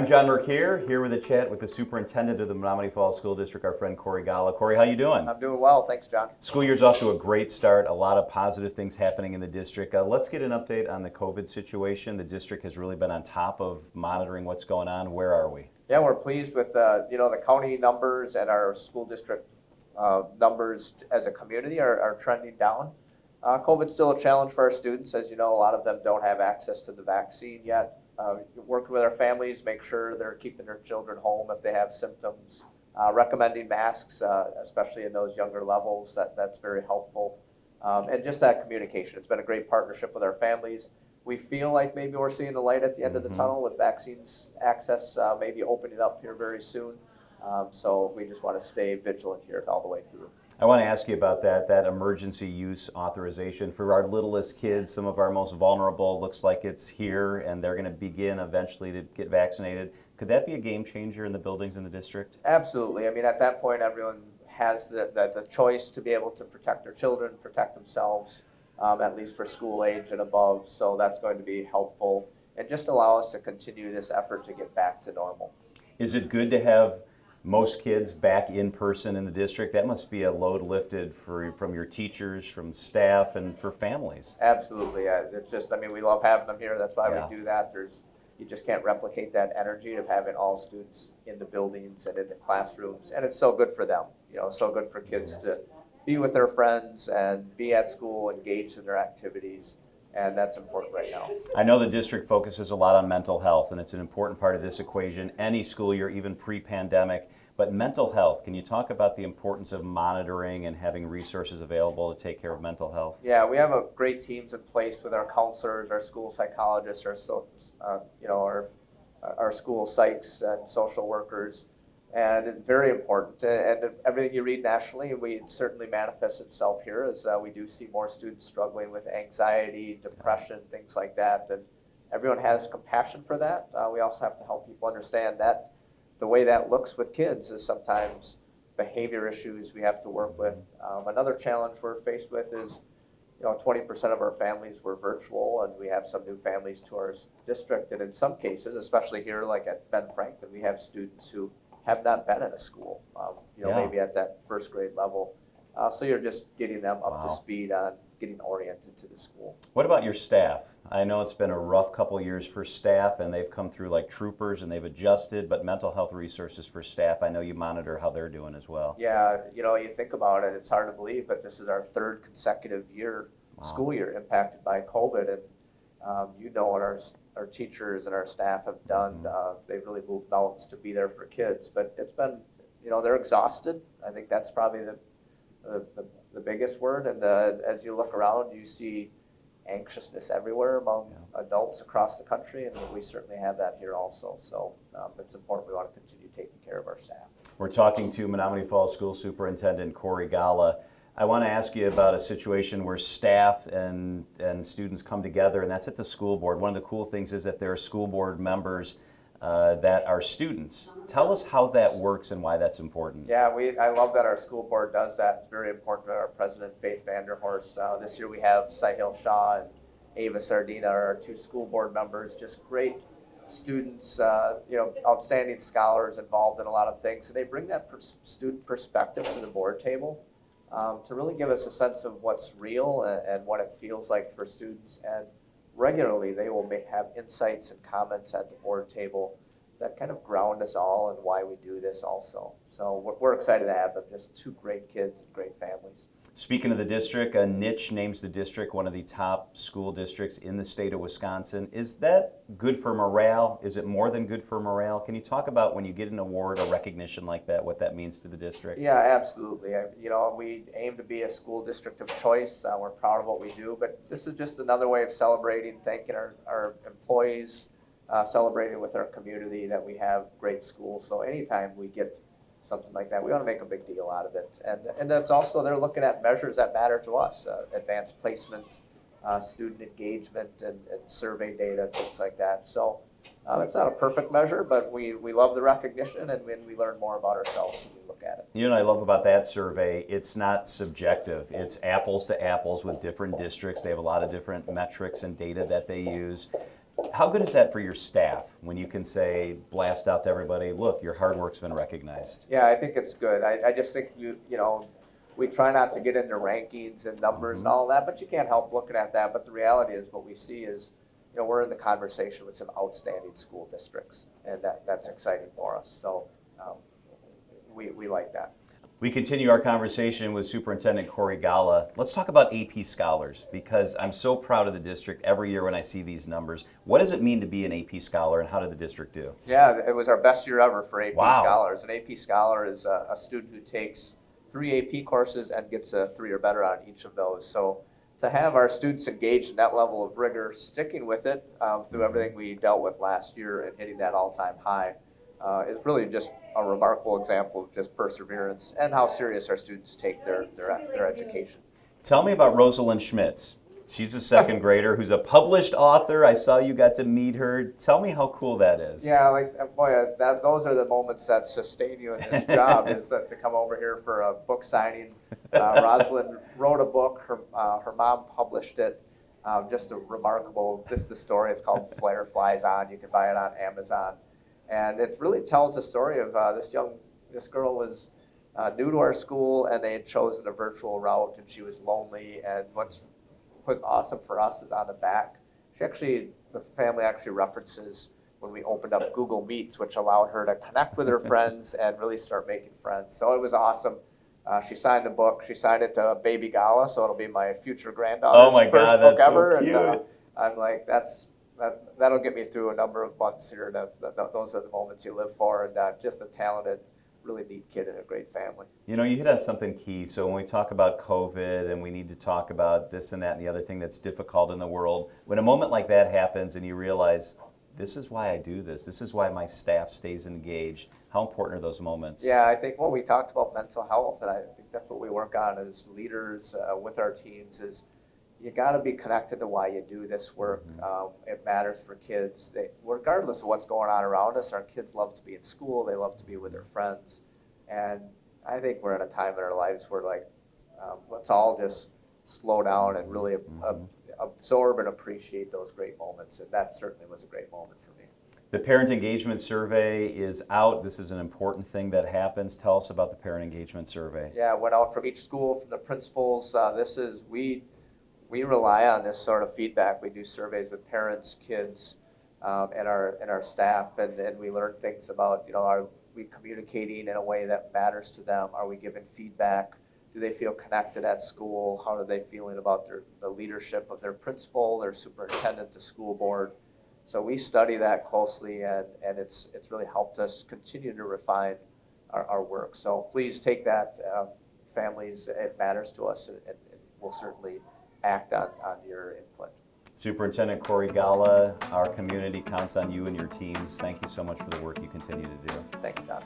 I'm John Mercure, here with a chat with the superintendent of the Menominee Falls School District, our friend Corey Golla. Corey, how you doing? I'm doing well, thanks, John. School year's off to a great start. A lot of positive things happening in the district. Let's get an update on the COVID situation. The district has really been on top of monitoring what's going on. Where are we? Yeah, we're pleased with the county numbers and our school district numbers as a community are trending down. COVID's still a challenge for our students. As you know, a lot of them don't have access to the vaccine yet. Working with our families, make sure they're keeping their children home if they have symptoms. Recommending masks, especially in those younger levels, that's very helpful. And just that communication. It's been a great partnership with our families. We feel like maybe we're seeing the light at the end of the tunnel with vaccines access maybe opening up here very soon. So we just want to stay vigilant here all the way through. I want to ask you about that emergency use authorization for our littlest kids, some of our most vulnerable. Looks like it's here, and they're going to begin eventually to get vaccinated. Could that be a game changer in the buildings in the district? Absolutely. I mean, at that point, everyone has the choice to be able to protect their children, protect themselves, at least for school age and above. So that's going to be helpful and just allow us to continue this effort to get back to normal. Is it good to have most kids back in person in the district? That must be a load lifted from your teachers, from staff, and for families. Absolutely. It's just, I mean, we love having them here. That's why Yeah. we do that. You just can't replicate that energy of having all students in the buildings and in the classrooms. And it's so good for them, so good for kids to be with their friends and be at school, engaged in their activities. And that's important right now. I know the district focuses a lot on mental health, and it's an important part of this equation, any school year, even pre-pandemic. But mental health, can you talk about the importance of monitoring and having resources available to take care of mental health? Yeah, we have great teams in place with our counselors, our school psychologists, our school psychs and social workers. And it's very important. And everything you read nationally, it certainly manifests itself here as we do see more students struggling with anxiety, depression, things like that. And everyone has compassion for that. We also have to help people understand that the way that looks with kids is sometimes behavior issues we have to work with. Another challenge we're faced with is 20% of our families were virtual, and we have some new families to our district. And in some cases, especially here like at Ben Franklin, we have students who have not been in a school, maybe at that first grade level. So you're just getting them up to speed on getting oriented to the school. What about your staff? I know it's been a rough couple of years for staff, and they've come through like troopers and they've adjusted, but mental health resources for staff, I know you monitor how they're doing as well. Yeah, you think about it, it's hard to believe, but this is our third consecutive school year impacted by COVID. And what our teachers and our staff have done. They've really moved mountains to be there for kids, but it's been, they're exhausted. I think that's probably the biggest word. And as you look around, you see anxiousness everywhere among adults across the country, and we certainly have that here also. So it's important we want to continue taking care of our staff. We're talking to Menominee Falls School Superintendent Corey Golla. I want to ask you about a situation where staff and students come together, and that's at the school board. One of the cool things is that there are school board members that are students. Tell us how that works and why that's important. Yeah, I love that our school board does that. It's very important to our president, Faith Vanderhorst. This year we have Sahil Shah and Ava Sardina, our two school board members, just great students, outstanding scholars involved in a lot of things. And they bring that student perspective to the board table. To really give us a sense of what's real and what it feels like for students. And regularly they will have insights and comments at the board table that kind of ground us all and why we do this also. So we're excited to have them, just two great kids and great families. Speaking of the district, a niche names the district one of the top school districts in the state of Wisconsin. Is that good for morale? Is it more than good for morale? Can you talk about when you get an award or recognition like that, what that means to the district? Yeah, absolutely. We aim to be a school district of choice. We're proud of what we do, but this is just another way of celebrating, thanking our employees, celebrating with our community that we have great schools. So anytime we get something like that, we want to make a big deal out of it. And that's also, they're looking at measures that matter to us, advanced placement, student engagement, and survey data, things like that. So it's not a perfect measure, but we love the recognition, and when we learn more about ourselves when we look at it. You know what I love about that survey? It's not subjective. It's apples to apples with different districts. They have a lot of different metrics and data that they use. How good is that for your staff when you can say, blast out to everybody, look, your hard work's been recognized? Yeah, I think it's good. I just think we try not to get into rankings and numbers and all that, but you can't help looking at that. But the reality is what we see is, we're in the conversation with some outstanding school districts, and that's exciting for us. So we like that. We continue our conversation with Superintendent Corey Golla. Let's talk about AP Scholars, because I'm so proud of the district every year when I see these numbers. What does it mean to be an AP Scholar, and how did the district do? Yeah, it was our best year ever for AP Wow. Scholars. An AP Scholar is a student who takes 3 AP courses and gets a 3 or better on each of those. So to have our students engaged in that level of rigor, sticking with it through everything we dealt with last year and hitting that all-time high is really just a remarkable example of just perseverance and how serious our students take their education. Tell me about Roslyn Schmitz. She's a second grader who's a published author. I saw you got to meet her. Tell me how cool that is. Yeah, those are the moments that sustain you in this job, is that to come over here for a book signing. Roslyn wrote a book. Her mom published it. Just a remarkable, the story. It's called Flare Flies On. You can buy it on Amazon. And it really tells the story of this girl was new to our school, and they had chosen a virtual route, and she was lonely. And what's awesome for us is on the back, the family actually references when we opened up Google Meets, which allowed her to connect with her friends and really start making friends. So it was awesome. She signed the book. She signed it to baby Golla, so it'll be my future granddaughter's first book ever. So cute. And I'm like, that'll get me through a number of months here. Those are the moments you live for, and just a talented, really neat kid and a great family. You hit on something key. So when we talk about COVID and we need to talk about this and that and the other thing that's difficult in the world, when a moment like that happens and you realize, this is why I do this is why my staff stays engaged, how important are those moments? Yeah, I think when we talked about mental health, and I think that's what we work on as leaders with our teams, is you got to be connected to why you do this work. It matters for kids. Regardless of what's going on around us, our kids love to be in school. They love to be with their friends. And I think we're in a time in our lives where, let's all just slow down and really absorb and appreciate those great moments. And that certainly was a great moment for me. The parent engagement survey is out. This is an important thing that happens. Tell us about the parent engagement survey. Yeah, it went out from each school, from the principals. We rely on this sort of feedback. We do surveys with parents, kids, and our staff, and we learn things about, are we communicating in a way that matters to them? Are we giving feedback? Do they feel connected at school? How are they feeling about the leadership of their principal, their superintendent, the school board? So we study that closely, and it's really helped us continue to refine our work. So please take that, families. It matters to us, and we'll certainly act on your input. Superintendent Corey Golla, our community counts on you and your teams. Thank you so much for the work you continue to do. Thank you, John.